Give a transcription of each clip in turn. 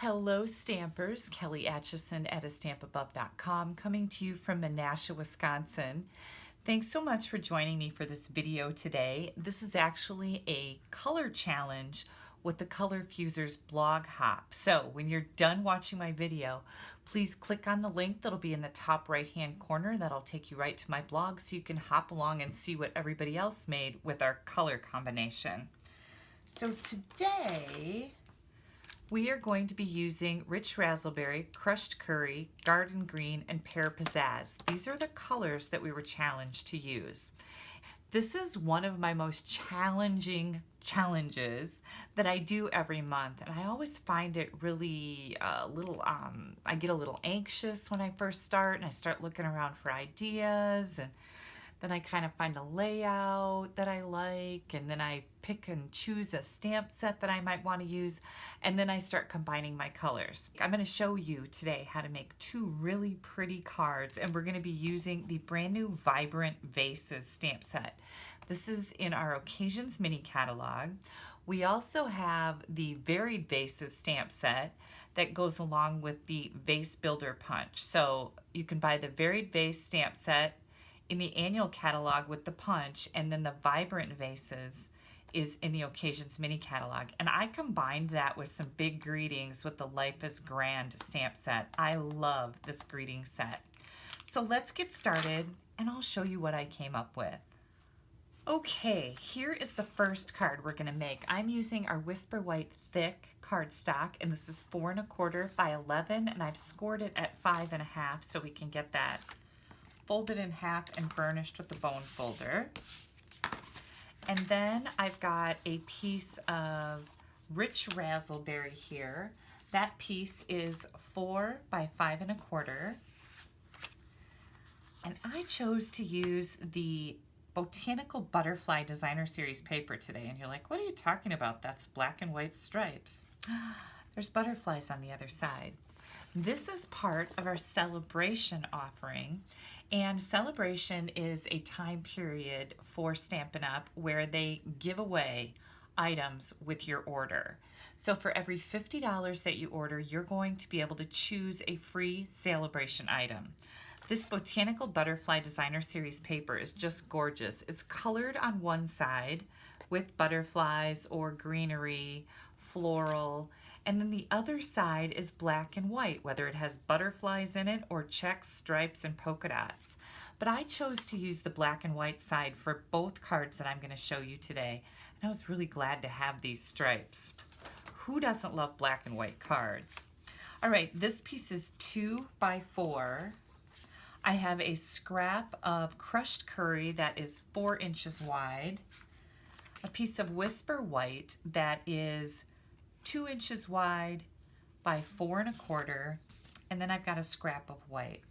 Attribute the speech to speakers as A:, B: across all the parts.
A: Hello Stampers, Kelly Acheson at astampabove.com coming to you from Menasha, Wisconsin. Thanks so much for joining me for this video today. This is actually a color challenge with the Color Fusers blog hop. So when you're done watching my video, please click on the link that'll be in the top right hand corner. That'll take you right to my blog so you can hop along and see what everybody else made with our color combination. So today we are going to be using Rich Razzleberry, Crushed Curry, Garden Green, and Pear Pizzazz. These are the colors that we were challenged to use. This is one of my most challenging challenges that I do every month, and I always find it really I get a little anxious when I first start, and I start looking around for ideas, and then I kind of find a layout that I like, and then I pick and choose a stamp set that I might want to use, and then I start combining my colors. I'm going to show you today how to make two really pretty cards, and we're going to be using the brand new Vibrant Vases stamp set. This is in our Occasions mini catalog. We also have the Varied Vases stamp set that goes along with the Vase Builder Punch. So you can buy the Varied Vase stamp set in the annual catalog with the punch, and then the Vibrant Vases is in the Occasions mini catalog. And I combined that with some big greetings with the Life is Grand stamp set. I love this greeting set. So let's get started and I'll show you what I came up with. Okay, here is the first card we're gonna make. I'm using our Whisper White thick cardstock, and this is 4 1/4 by 11, and I've scored it at 5 1/2 so we can get that folded in half and burnished with the bone folder. And then I've got a piece of Rich Razzleberry here. That piece is 4 by 5 1/4. And I chose to use the Botanical Butterfly Designer Series paper today. And you're like, what are you talking about? That's black and white stripes. There's butterflies on the other side. This is part of our celebration offering, and celebration is a time period for Stampin' Up where they give away items with your order. So for every $50 that you order, you're going to be able to choose a free celebration item. This Botanical Butterfly Designer Series paper is just gorgeous. It's colored on one side with butterflies or greenery, floral, and then the other side is black and white, whether it has butterflies in it or checks, stripes, and polka dots. But I chose to use the black and white side for both cards that I'm going to show you today. And I was really glad to have these stripes. Who doesn't love black and white cards? All right, this piece is 2 by 4. I have a scrap of Crushed Curry that is 4 inches wide, a piece of Whisper White that is 2 inches wide by 4 1/4, and then I've got a scrap of white.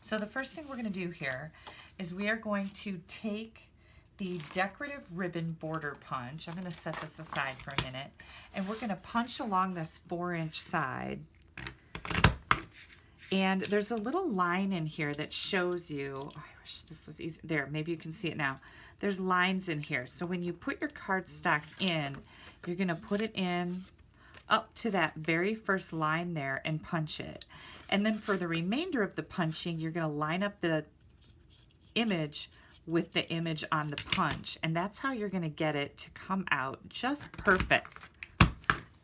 A: So the first thing we're going to do here is we are going to take the decorative ribbon border punch. I'm going to set this aside for a minute, and we're going to punch along this 4-inch side. And there's a little line in here that shows you, oh, I wish this was easy. There, maybe you can see it now. There's lines in here. So when you put your cardstock in, you're going to put it in up to that very first line there and punch it. And then for the remainder of the punching, you're going to line up the image with the image on the punch. And that's how you're going to get it to come out just perfect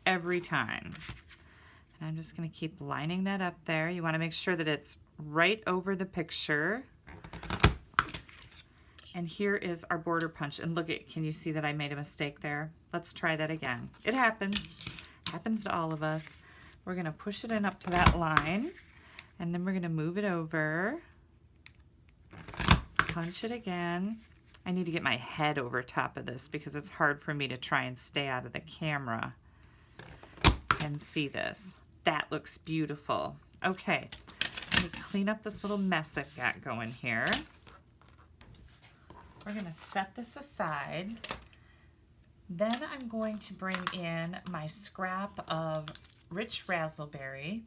A: every time. And I'm just going to keep lining that up there. You want to make sure that it's right over the picture. And here is our border punch. And look at, can you see that I made a mistake there? Let's try that again. It happens. Happens to all of us. We're going to push it in up to that line, and then we're going to move it over. Punch it again. I need to get my head over top of this because it's hard for me to try and stay out of the camera and see this. That looks beautiful. Okay, let me clean up this little mess I've got going here. We're going to set this aside. Then I'm going to bring in my scrap of Rich Razzleberry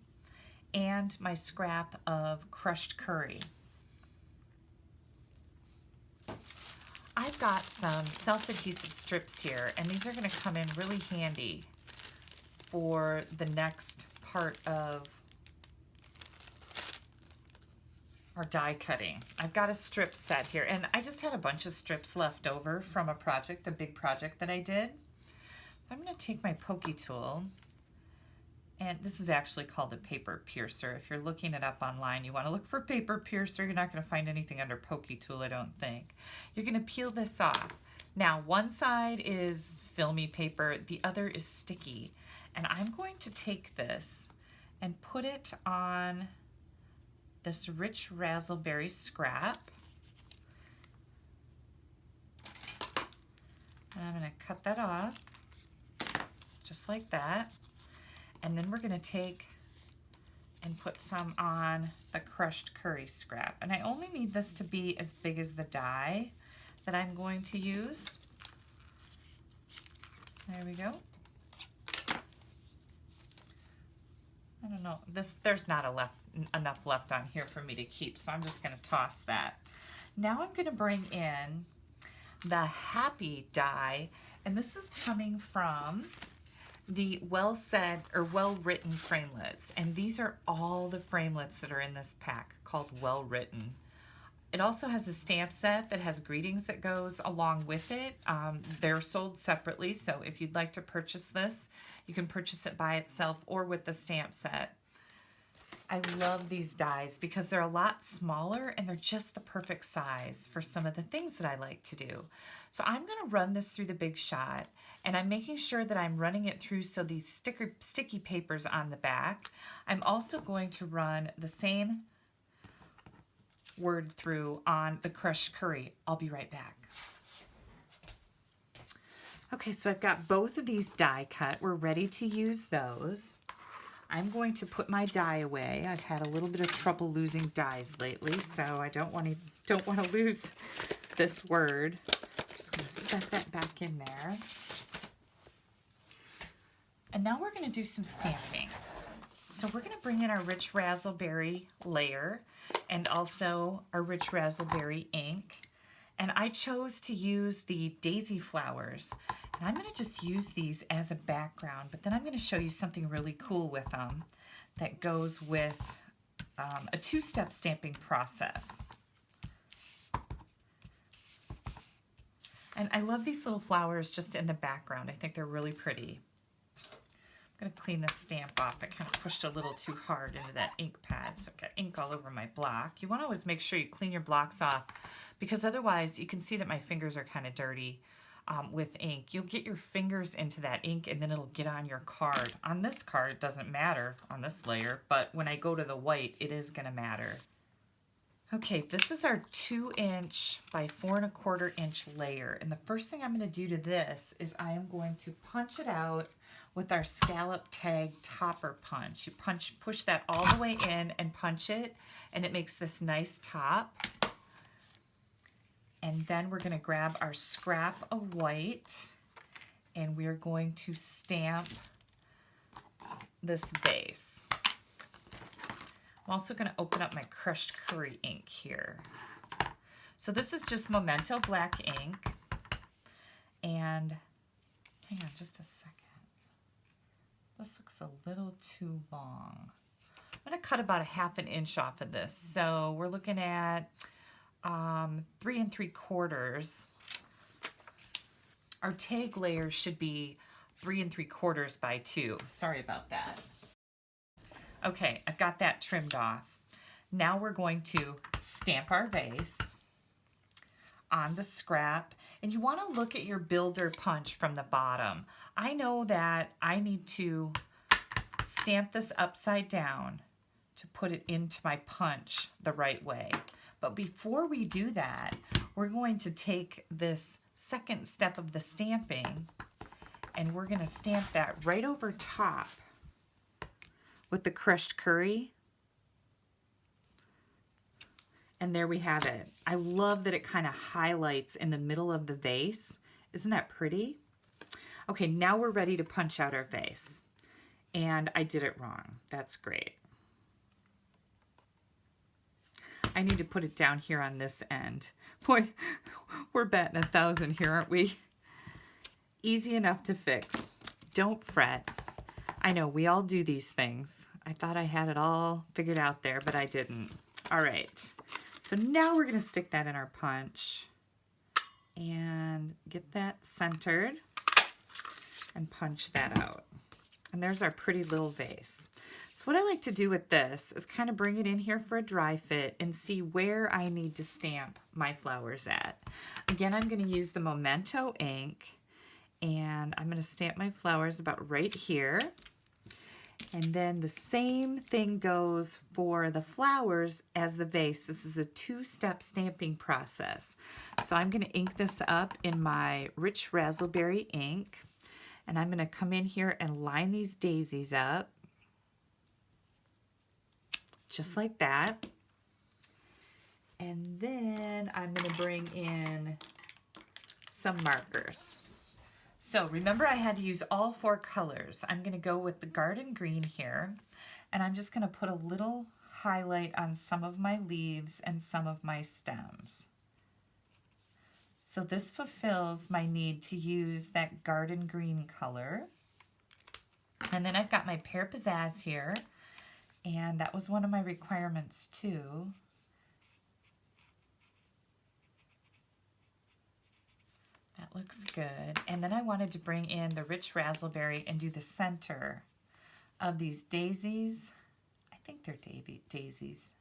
A: and my scrap of Crushed Curry. I've got some self-adhesive strips here, and these are going to come in really handy for the next part of our die cutting. I've got a strip set here, and I just had a bunch of strips left over from a project, a big project that I did. I'm going to take my pokey tool, and this is actually called a paper piercer. If you're looking it up online, you want to look for paper piercer. You're not going to find anything under pokey tool, I don't think. You're going to peel this off. Now, one side is filmy paper, the other is sticky. And I'm going to take this and put it on this rich raspberry scrap. And I'm going to cut that off, just like that. And then we're going to take and put some on the crushed curry scrap. And I only need this to be as big as the die that I'm going to use. There we go. I don't know, there's not enough left on here for me to keep, so I'm just going to toss that. Now I'm going to bring in the Happy die, and this is coming from the Well Said or Well Written framelits, and these are all the framelits that are in this pack called Well Written. It also has a stamp set that has greetings that goes along with it. They're sold separately, so if you'd like to purchase this, you can purchase it by itself or with the stamp set. I love these dies because they're a lot smaller and they're just the perfect size for some of the things that I like to do. So I'm going to run this through the Big Shot, and I'm making sure that I'm running it through so these sticky papers on the back. I'm also going to run the same word through on the crushed curry. I'll be right back. Okay, so I've got both of these die cut. We're ready to use those. I'm going to put my die away. I've had a little bit of trouble losing dies lately, so I don't want to lose this word. Just going to set that back in there. And now we're going to do some stamping. So we're going to bring in our rich raspberry layer and also our rich raspberry ink. And I chose to use the daisy flowers. And I'm going to just use these as a background, but then I'm going to show you something really cool with them that goes with a two-step stamping process. And I love these little flowers just in the background. I think they're really pretty. I'm going to clean this stamp off. I kind of pushed a little too hard into that ink pad, so I've got ink all over my block. You want to always make sure you clean your blocks off, because otherwise you can see that my fingers are kind of dirty with ink. You'll get your fingers into that ink and then it'll get on your card. On this card, it doesn't matter on this layer, but when I go to the white, it is going to matter. Okay, this is our 2" by 4 1/4" layer, and the first thing I'm going to do to this is I am going to punch it out with our scallop tag topper punch. You push that all the way in and punch it, and it makes this nice top. And then we're going to grab our scrap of white, and we're going to stamp this vase. I'm also going to open up my crushed curry ink here. So this is just Memento black ink. And hang on just a second. This looks a little too long. I'm going to cut about a 1/2 inch off of this. So we're looking at 3 3/4. Our tag layer should be 3 3/4 by 2. Sorry about that. Okay, I've got that trimmed off. Now we're going to stamp our vase on the scrap, and you want to look at your builder punch from the bottom. I know that I need to stamp this upside down to put it into my punch the right way. But before we do that, we're going to take this second step of the stamping and we're going to stamp that right over top with the crushed curry. And there we have it. I love that it kind of highlights in the middle of the vase. Isn't that pretty? Okay, now we're ready to punch out our vase. And I did it wrong. That's great. I need to put it down here on this end. Boy, we're batting 1,000 here, aren't we? Easy enough to fix. Don't fret. I know, we all do these things. I thought I had it all figured out there, but I didn't. All right, so now we're gonna stick that in our punch and get that centered and punch that out. And there's our pretty little vase. So what I like to do with this is kind of bring it in here for a dry fit and see where I need to stamp my flowers at. Again, I'm going to use the Memento ink, and I'm going to stamp my flowers about right here. And then the same thing goes for the flowers as the vase. This is a two-step stamping process. So I'm going to ink this up in my rich raspberry ink. And I'm going to come in here and line these daisies up. Just like that. And then I'm going to bring in some markers. So remember, I had to use all 4 colors. I'm going to go with the garden green here, and I'm just going to put a little highlight on some of my leaves and some of my stems. So this fulfills my need to use that garden green color. And then I've got my Pear Pizzazz here, and that was one of my requirements too. That looks good. And then I wanted to bring in the rich raspberry and do the center of these daisies. I think they're daisies.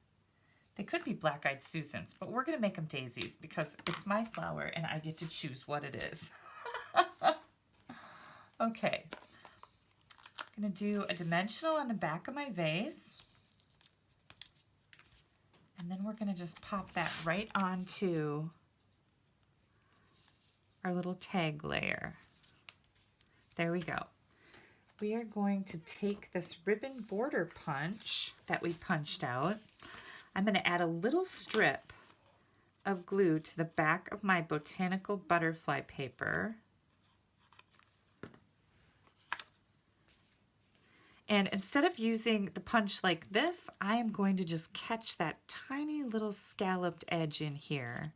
A: They could be black-eyed Susans, but we're going to make them daisies because it's my flower and I get to choose what it is. Okay. I'm going to do a dimensional on the back of my vase. And then we're going to just pop that right onto our little tag layer. There we go. We are going to take this ribbon border punch that we punched out. I'm going to add a little strip of glue to the back of my botanical butterfly paper. And instead of using the punch like this, I am going to just catch that tiny little scalloped edge in here.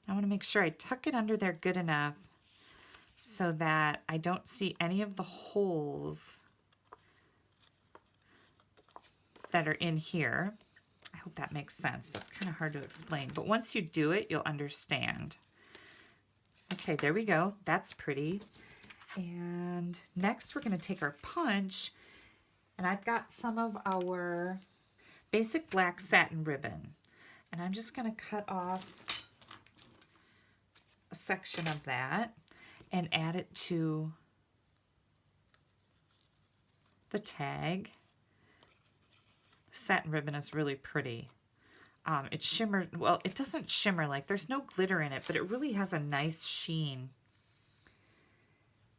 A: I want to make sure I tuck it under there good enough so that I don't see any of the holes that are in here. I hope that makes sense. That's kind of hard to explain, but once you do it, you'll understand. Okay, there we go. That's pretty. And next we're going to take our punch, and I've got some of our basic black satin ribbon, and I'm just going to cut off a section of that and add it to the tag. Satin ribbon is really pretty. It shimmers, well, it doesn't shimmer, like there's no glitter in it, but it really has a nice sheen.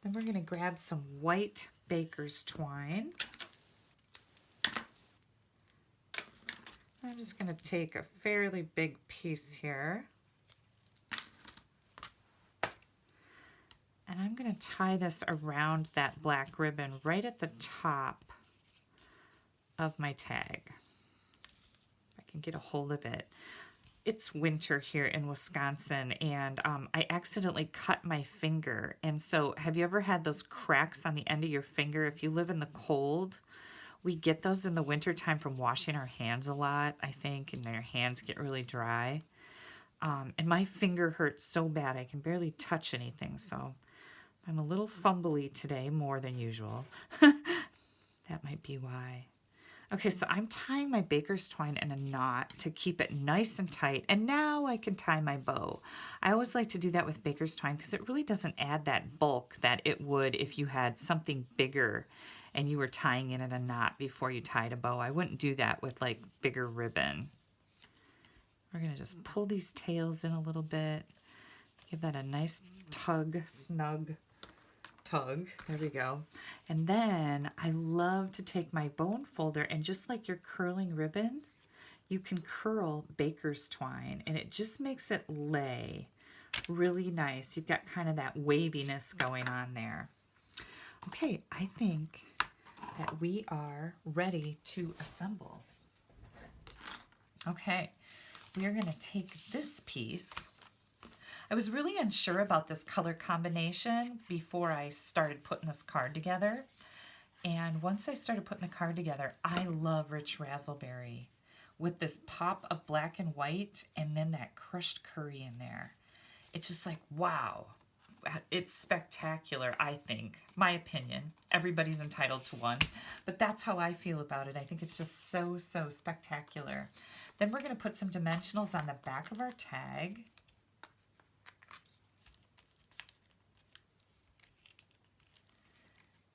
A: Then we're going to grab some white baker's twine. I'm just going to take a fairly big piece here. And I'm going to tie this around that black ribbon right at the top of my tag. If I can get a hold of it. It's winter here in Wisconsin, and I accidentally cut my finger. And so have you ever had those cracks on the end of your finger? If you live in the cold, we get those in the winter time from washing our hands a lot, I think, and their hands get really dry. And my finger hurts so bad I can barely touch anything, so I'm a little fumbly today, more than usual. That might be why. Okay, so I'm tying my baker's twine in a knot to keep it nice and tight, and now I can tie my bow. I always like to do that with baker's twine because it really doesn't add that bulk that it would if you had something bigger and you were tying it in a knot before you tied a bow. I wouldn't do that with like bigger ribbon. We're going to just pull these tails in a little bit, give that a nice tug, snug tug. There we go. And then I love to take my bone folder, and just like your curling ribbon, you can curl baker's twine, and it just makes it lay really nice. You've got kind of that waviness going on there. Okay, I think that we are ready to assemble. Okay, we are going to take this piece. I was really unsure about this color combination before I started putting this card together. And once I started putting the card together, I love rich raspberry with this pop of black and white and then that crushed curry in there. It's just like, wow. It's spectacular, I think. My opinion. Everybody's entitled to one. But that's how I feel about it. I think it's just so, so spectacular. Then we're going to put some dimensionals on the back of our tag.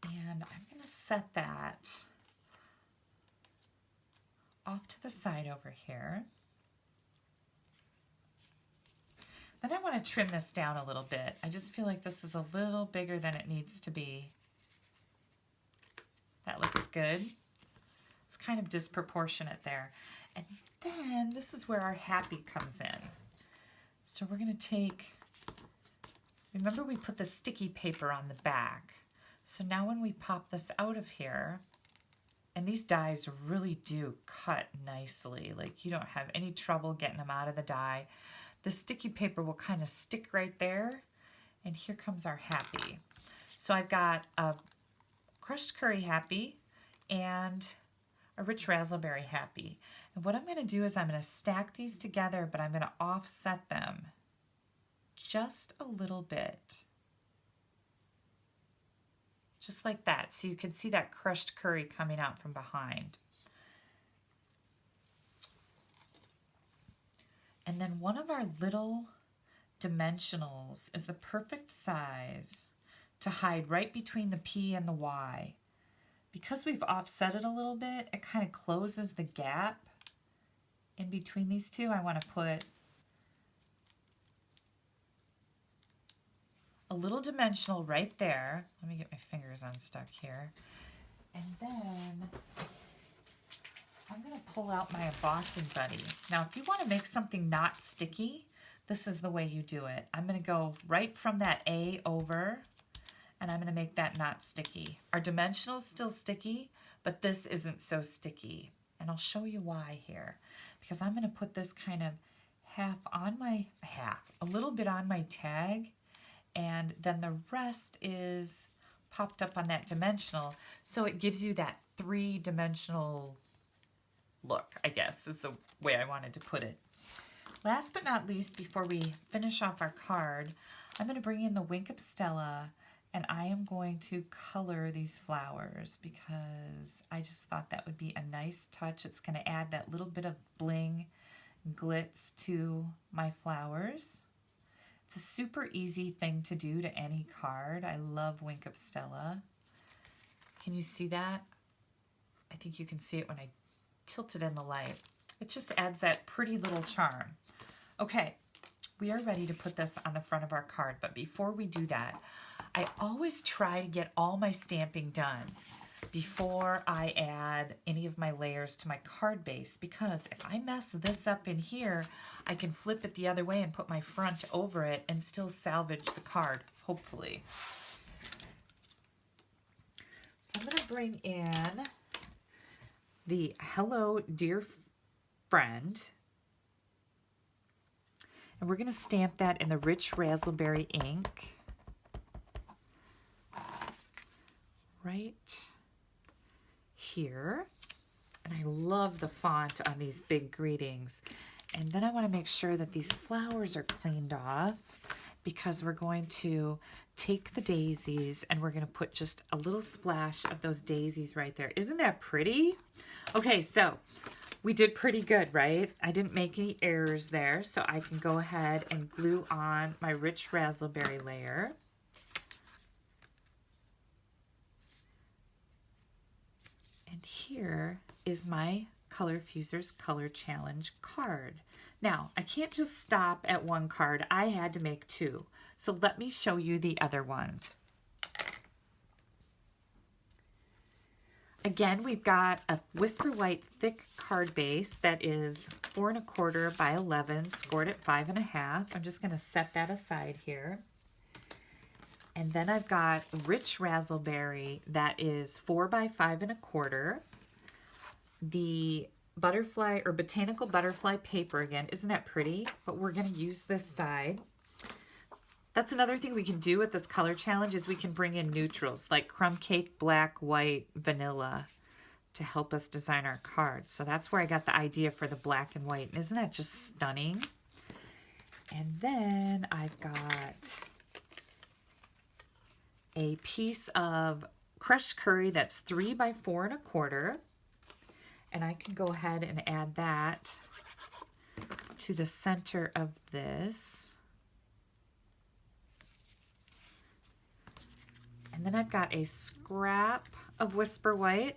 A: And I'm going to set that off to the side over here. Then I want to trim this down a little bit. I just feel like this is a little bigger than it needs to be. That looks good. It's kind of disproportionate there. And then this is where our happy comes in. So we're going to take, remember we put the sticky paper on the back. So now when we pop this out of here, and these dies really do cut nicely. Like you don't have any trouble getting them out of the die. The sticky paper will kind of stick right there. And here comes our happy. So I've got a crushed curry happy and a rich raspberry happy. And what I'm going to do is I'm going to stack these together, but I'm going to offset them just a little bit. Just like that. So you can see that crushed curry coming out from behind. And then one of our little dimensionals is the perfect size to hide right between the P and the Y. Because we've offset it a little bit, it kind of closes the gap in between these two. I want to put a little dimensional right there. Let me get my fingers unstuck here. And then I'm going to pull out my embossing buddy. Now, if you want to make something not sticky, this is the way you do it. I'm going to go right from that A over, and I'm going to make that not sticky. Our dimensional is still sticky, but this isn't so sticky. And I'll show you why here. Because I'm going to put this kind of a little bit on my tag, and then the rest is popped up on that dimensional. So it gives you that three-dimensional look, I guess, is the way I wanted to put it. Last but not least, before we finish off our card, I'm going to bring in the Wink of Stella, and I am going to color these flowers because I just thought that would be a nice touch. It's going to add that little bit of bling, glitz to my flowers. It's a super easy thing to do to any card. I love Wink of Stella. Can you see that? I think you can see it when I tilt it in the light. It just adds that pretty little charm. Okay, we are ready to put this on the front of our card, but before we do that, I always try to get all my stamping done before I add any of my layers to my card base, because if I mess this up in here, I can flip it the other way and put my front over it and still salvage the card, hopefully. So I'm going to bring in the Hello Dear Friend, and we're going to stamp that in the rich raspberry ink right here. And I love the font on these big greetings. And then I want to make sure that these flowers are cleaned off, because we're going to take the daisies and we're going to put just a little splash of those daisies right there. Isn't that pretty? Okay, so we did pretty good, right? I didn't make any errors there, so I can go ahead and glue on my rich raspberry layer. And here is my Color Fusers Color Challenge card. Now, I can't just stop at one card. I had to make two. So let me show you the other one. Again, we've got a Whisper White thick card base that is 4 1/4 by 11, scored at 5 1/2. I'm just going to set that aside here. And then I've got rich raspberry that is 4 by 5 1/4. The butterfly or botanical butterfly paper again, isn't that pretty? But we're going to use this side. That's another thing we can do with this color challenge is we can bring in neutrals like crumb cake, black, white, vanilla to help us design our cards. So that's where I got the idea for the black and white. Isn't that just stunning? And then I've got a piece of crushed curry that's 3 by 4 1/4. And I can go ahead and add that to the center of this. And then I've got a scrap of Whisper White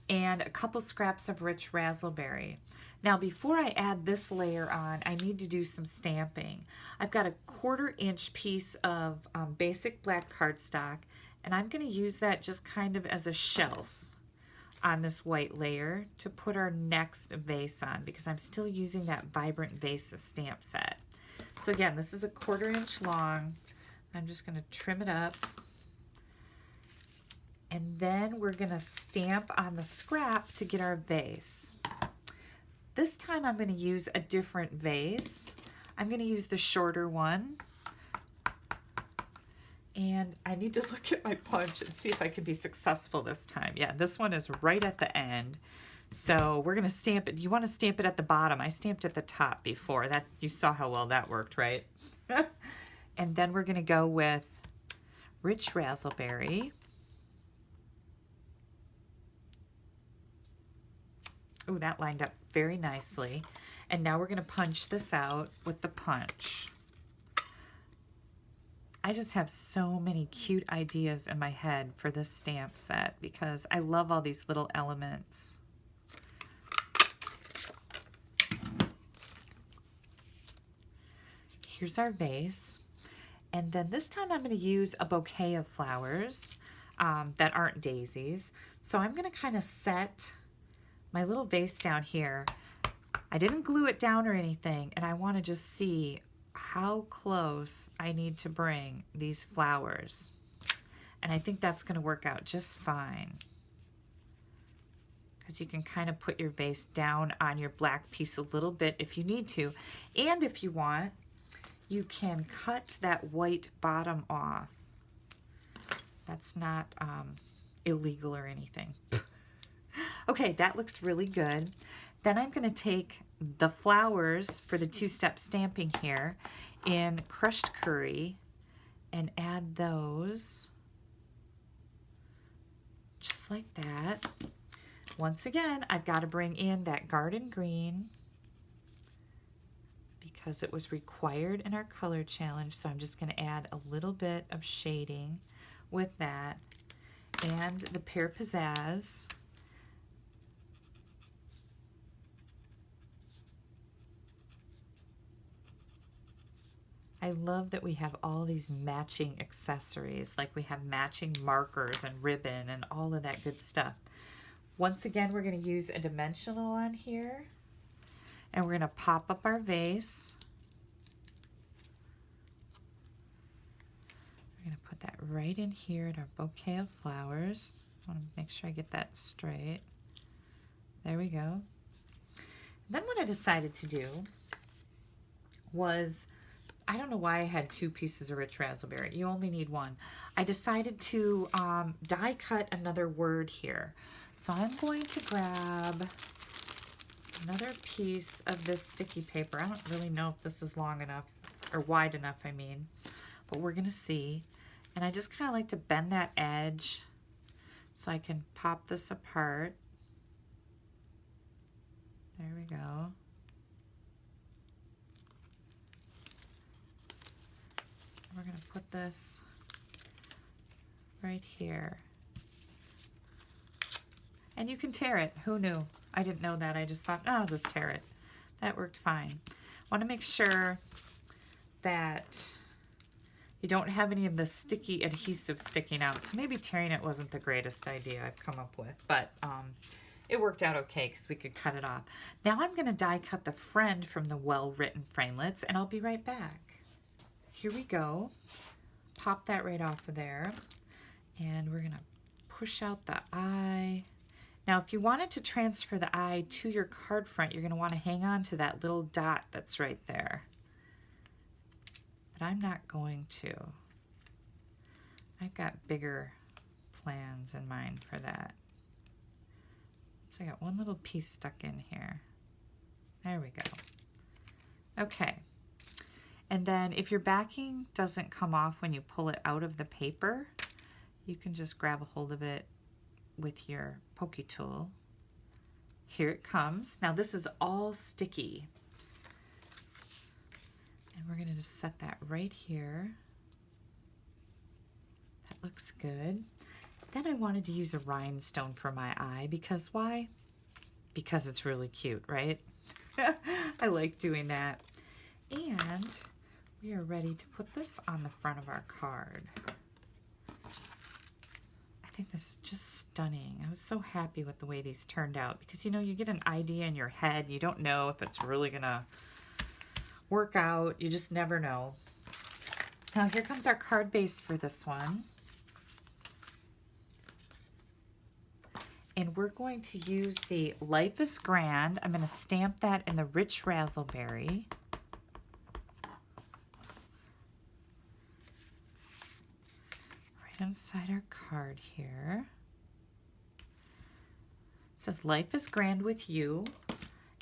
A: and a couple scraps of rich raspberry. Now before I add this layer on, I need to do some stamping. I've got a 1/4 inch piece of basic black cardstock, and I'm going to use that just kind of as a shelf on this white layer to put our next vase on, because I'm still using that Vibrant Vases stamp set. So again, this is a 1/4 inch long. I'm just going to trim it up. And then we're going to stamp on the scrap to get our vase. This time I'm going to use a different vase. I'm going to use the shorter one. And I need to look at my punch and see if I can be successful this time. Yeah, this one is right at the end. So we're going to stamp it. You want to stamp it at the bottom. I stamped at the top before. That you saw how well that worked, right? And then we're going to go with rich raspberry. Oh, that lined up very nicely. And now we're going to punch this out with the punch. I just have so many cute ideas in my head for this stamp set because I love all these little elements. Here's our vase. And then this time I'm going to use a bouquet of flowers that aren't daisies. So I'm going to kind of set my little vase down here. I didn't glue it down or anything, and I want to just see how close I need to bring these flowers. And I think that's going to work out just fine, because you can kind of put your vase down on your black piece a little bit if you need to. And if you want, you can cut that white bottom off. That's not illegal or anything. Okay, that looks really good. Then I'm going to take the flowers for the two-step stamping here in crushed curry and add those just like that. Once again, I've got to bring in that garden green because it was required in our color challenge. So I'm just going to add a little bit of shading with that, and the pear pizzazz. I love that we have all these matching accessories, like we have matching markers and ribbon and all of that good stuff. Once again, we're going to use a dimensional on here, and we're going to pop up our vase. We're going to put that right in here at our bouquet of flowers. I want to make sure I get that straight. There we go. Then what I decided to do was, I don't know why I had 2 pieces of rich raspberry. You only need 1. I decided to die cut another word here. So I'm going to grab another piece of this sticky paper. I don't really know if this is long enough, or wide enough, I mean, but we're going to see. And I just kind of like to bend that edge so I can pop this apart. There we go. We're going to put this right here. And you can tear it. Who knew? I didn't know that. I just thought, oh, I'll just tear it. That worked fine. Want to make sure that you don't have any of the sticky adhesive sticking out. So maybe tearing it wasn't the greatest idea I've come up with. But it worked out okay because we could cut it off. Now I'm going to die cut the friend from the well-written framelits, and I'll be right back. Here we go. Pop that right off of there. And we're going to push out the eye. Now, if you wanted to transfer the eye to your card front, you're going to want to hang on to that little dot that's right there. but I'm not going to. I've got bigger plans in mind for that. So I got one little piece stuck in here. There we go. Okay. And then if your backing doesn't come off when you pull it out of the paper, you can just grab a hold of it with your pokey tool. Here it comes. Now this is all sticky. And we're going to just set that right here. That looks good. Then I wanted to use a rhinestone for my eye because why? Because it's really cute, right? I like doing that. And we are ready to put this on the front of our card. I think this is just stunning. I was so happy with the way these turned out because, you know, you get an idea in your head. You don't know if it's really going to work out. You just never know. Now here comes our card base for this one. And we're going to use the Life is Grand. I'm going to stamp that in the Rich Razzleberry. Right inside our card here. It says Life is Grand with you.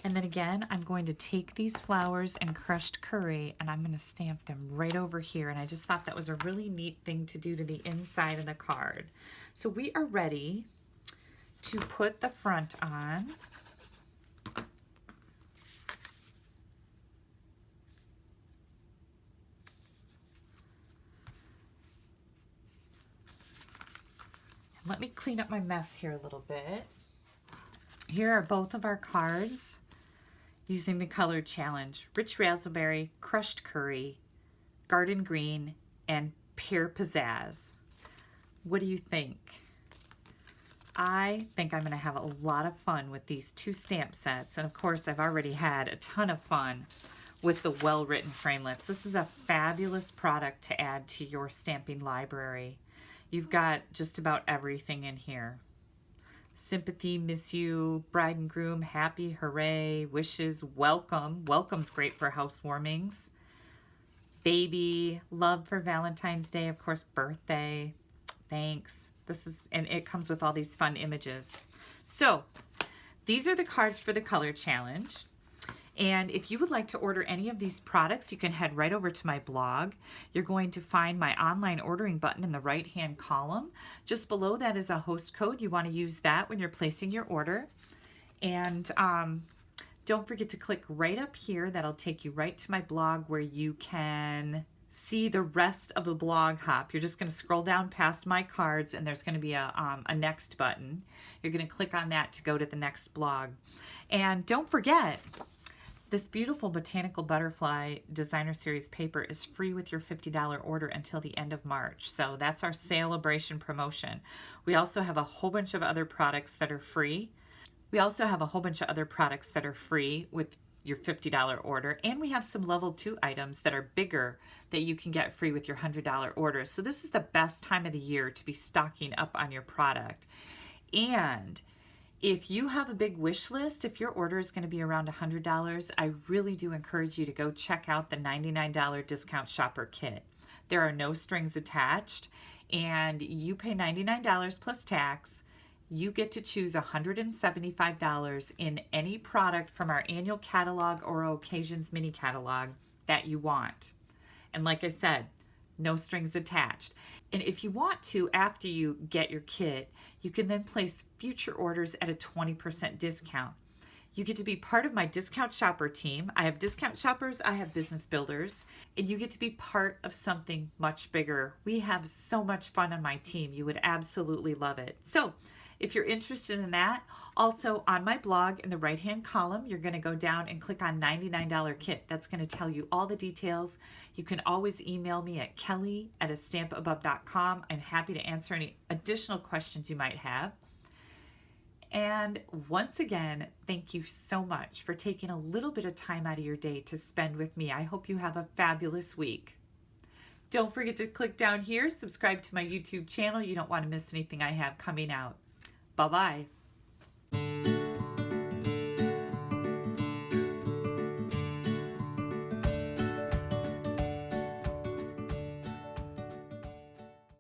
A: And then again, I'm going to take these flowers and crushed curry and I'm going to stamp them right over here. And I just thought that was a really neat thing to do to the inside of the card. So we are ready to put the front on. Let me clean up my mess here a little bit. Here are both of our cards using the color challenge. Rich Razzleberry, Crushed Curry, Garden Green, and Pear Pizzazz. What do you think? I think I'm going to have a lot of fun with these two stamp sets. And of course, I've already had a ton of fun with the well-written framelits. This is a fabulous product to add to your stamping library. You've got just about everything in here. Sympathy, miss you, bride and groom, happy, hooray, wishes, welcome. Welcome's great for housewarmings. Baby, love for Valentine's Day, of course, birthday, thanks. And it comes with all these fun images. So these are the cards for the color challenge. And if you would like to order any of these products, you can head right over to my blog. You're going to find my online ordering button in the right-hand column. Just below that is a host code. You want to use that when you're placing your order. And don't forget to click right up here. That'll take you right to my blog where you can see the rest of the blog hop. You're just going to scroll down past my cards and there's going to be a next button. You're going to click on that to go to the next blog. And don't forget, this beautiful Botanical Butterfly Designer Series paper is free with your $50 order until the end of March. So that's our celebration promotion. We also have a whole bunch of other products that are free. We also have a whole bunch of other products that are free with your $50 order. And we have some level 2 items that are bigger that you can get free with your $100 order. So this is the best time of the year to be stocking up on your product. And if you have a big wish list, if your order is going to be around $100, I really do encourage you to go check out the $99 Discount Shopper Kit. There are no strings attached, and you pay $99 plus tax. You get to choose $175 in any product from our annual catalog or occasions mini catalog that you want. And like I said, no strings attached. And if you want to, after you get your kit, you can then place future orders at a 20% discount. You get to be part of my discount shopper team. I have discount shoppers, I have business builders, and you get to be part of something much bigger. We have so much fun on my team. You would absolutely love it. So if you're interested in that, also on my blog in the right-hand column, you're going to go down and click on $99 kit. That's going to tell you all the details. You can always email me at kelly@astampabove.com. I'm happy to answer any additional questions you might have. And once again, thank you so much for taking a little bit of time out of your day to spend with me. I hope you have a fabulous week. Don't forget to click down here, subscribe to my YouTube channel. You don't want to miss anything I have coming out. Bye-bye.